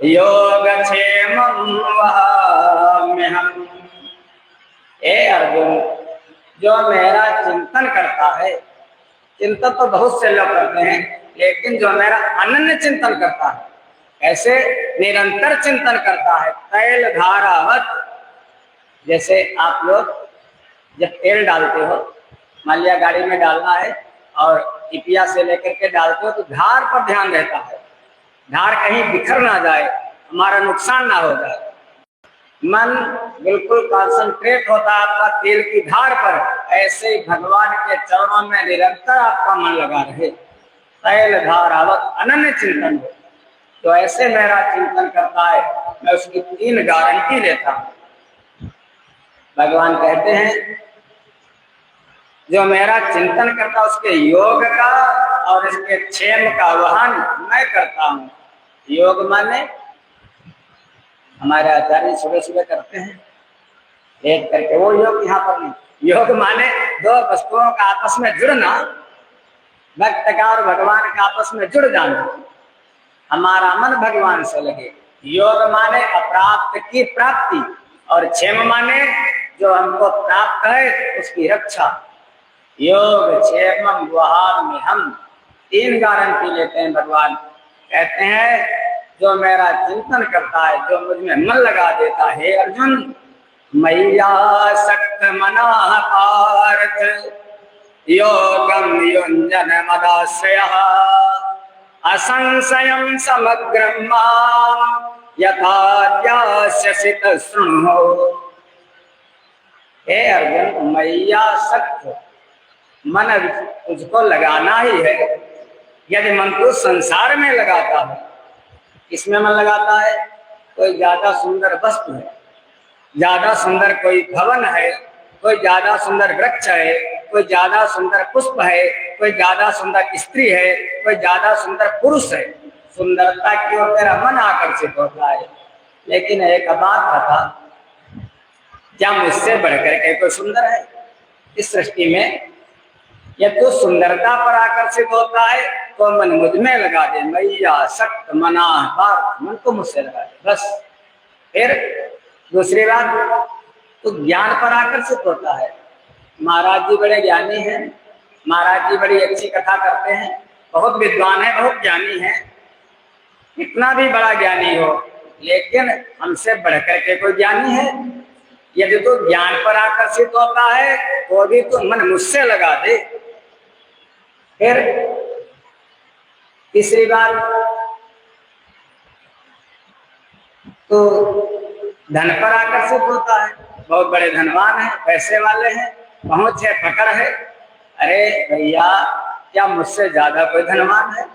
योगक्षेमं वहाम्यहम्। हे अर्जुन, जो मेरा चिंतन करता है, चिंतन तो बहुत से लोग करते हैं, लेकिन जो मेरा अनन्य चिंतन करता है, ऐसे निरंतर चिंतन करता है, तैल धारावत। जैसे आप लोग जब तेल डालते हो, मान लिया गाड़ी में डालना है और टिपिया से लेकर के डालते हो, तो धार पर ध्यान रहता है, धार कहीं बिखर ना जाए, हमारा नुकसान ना हो जाए। मन बिल्कुल कॉन्सेंट्रेट होता है आपका तेल की धार पर। ऐसे ही भगवान के चरणों में निरंतर आपका मन लगा रहे, तैल धारावत अनन्य चिंतन हो। तो ऐसे मेरा चिंतन करता है, मैं उसकी 3 गारंटी लेता हूं। भगवान कहते हैं, जो मेरा चिंतन करता उसके योग का और इसके क्षेम का वहन मैं करता हूं। योग माने हमारे आचार्य सुबह सुबह करते हैं एक करके, वो योग यहाँ पर नहीं। योग माने 2 वस्तुओं का आपस में जुड़ना, भक्त का और भगवान का आपस में जुड़ जाना, हमारा मन भगवान से लगे। योग माने अप्राप्त की प्राप्ति, और क्षेम माने जो हमको प्राप्त है उसकी रक्षा। योग क्षेमम वहाम्यहम्, 3 गारंटी लेते हैं भगवान। कहते हैं, जो मेरा चिंतन करता है, जो मुझ में मन लगा देता है अर्जुन, मय्यासक्त मनः पार्थ योगम युञ्जन मदाश्रयः असंशयं समग्रं मां यथा ध्यास्यसि तच्छृणु। हे अर्जुन, मय्यासक्त मन तुझको लगाना ही है। यदि मन को संसार में लगाता है, इसमें मन लगाता है, कोई ज्यादा सुंदर वस्तु है, ज्यादा सुंदर कोई भवन है, कोई ज्यादा सुंदर वृक्ष है, कोई ज्यादा सुंदर पुष्प है, कोई ज्यादा सुंदर स्त्री है, कोई ज्यादा सुंदर पुरुष है, सुंदरता की ओर तेरा मन आकर्षित होता है। लेकिन एक बात बता, क्या मुझसे बढ़कर के कोई सुंदर है इस सृष्टि में? यदि तो सुंदरता पर आकर्षित होता है तो मन मुझ में लगा दे, मय्यासक्त मनः पार्थ, मन को मुझसे लगा दे बस। फिर दूसरी बात, तो ज्ञान पर आकर्षित होता है। महाराज जी बड़े ज्ञानी हैं, महाराज जी बड़ी अच्छी कथा करते हैं, बहुत विद्वान है, बहुत ज्ञानी है। कितना भी बड़ा ज्ञानी हो, लेकिन हमसे बढ़कर के कोई ज्ञानी है? यदि तो ज्ञान पर आकर्षित होता है तो भी तो मन मुझसे लगा दे। फिर तीसरी बात, तो धन पर आकर्षित होता है, बहुत बड़े धनवान है, पैसे वाले हैं, पहुंच है, पकड़ है। अरे भैया, क्या मुझसे ज्यादा कोई धनवान है?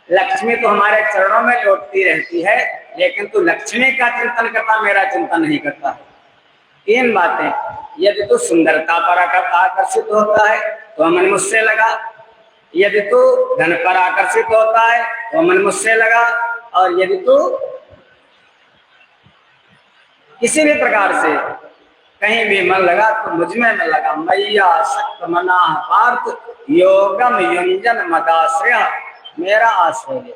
लक्ष्मी तो हमारे चरणों में लौटती रहती है, लेकिन तू लक्ष्मी का चिंतन करता, मेरा चिंतन नहीं करता है। 3 बातें, यदि तू सुंदरता पर आकर्षित होता है तो मन मुझसे लगा, यदि तू धन पर आकर्षित होता है तो मन मुझसे लगा, और यदि तू किसी भी प्रकार से कहीं भी मन लगा तो मुझ में मन लगा। मय्यासक्त मनः पार्थ योगम युञ्जन मदाश्रयः, मेरा आश्रय है।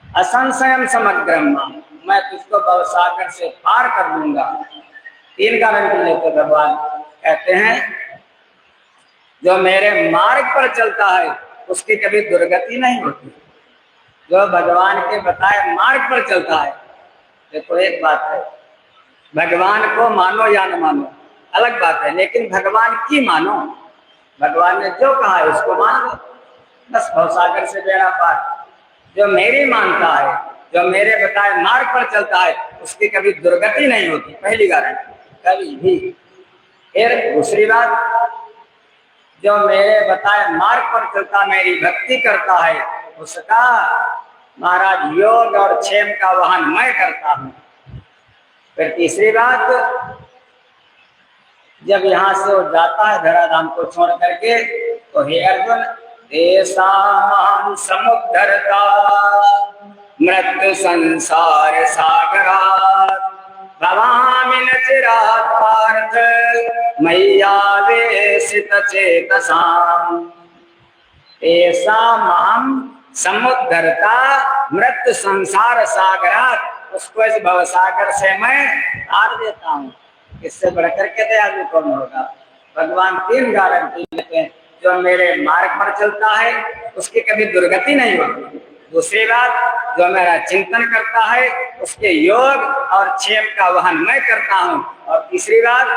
असंशयम समग्रम मां, मैं तुझको भवसागर से पार कर दूंगा। 3 गारंटी लेते भगवान कहते हैं, जो मेरे मार्ग पर चलता है उसकी कभी दुर्गति नहीं होती। जो भगवान के बताए मार्ग पर चलता है, देखो एक बात है, भगवान को मानो या न मानो अलग बात है, लेकिन भगवान की मानो। भगवान ने जो कहा है उसको मान लो, बस भवसागर से बेड़ा पार। जो मेरी मानता है, जो मेरे बताए मार्ग पर चलता है, उसकी कभी दुर्गति नहीं होती, पहली गारंटी, कभी भी। फिर दूसरी बात, जो मेरे बताए मार्ग पर चलता, मेरी भक्ति करता है, उसका महाराज योग और क्षेम का वहन मैं करता हूं। फिर तीसरी बात, जब यहाँ से वो जाता है धराधाम को छोड़ करके, तो हे अर्जुन, तेषां समुद्धरता मृत्यु संसार सागरात् भवामि न चिरात् पार्थ मय्यावेशित चेतसाम्। तेषां समुद्धरता मृत्यु संसार सागरात, उसको इस भव सागर से मैं तार देता हूँ। इससे बढ़कर के दयालु कौन होगा? भगवान 3 गारंटी देते हैं, जो मेरे मार्ग पर चलता है उसकी कभी दुर्गति नहीं होती। दूसरी बात, जो मेरा चिंतन करता है उसके योग और क्षेम का वहन मैं करता हूँ। और तीसरी बात,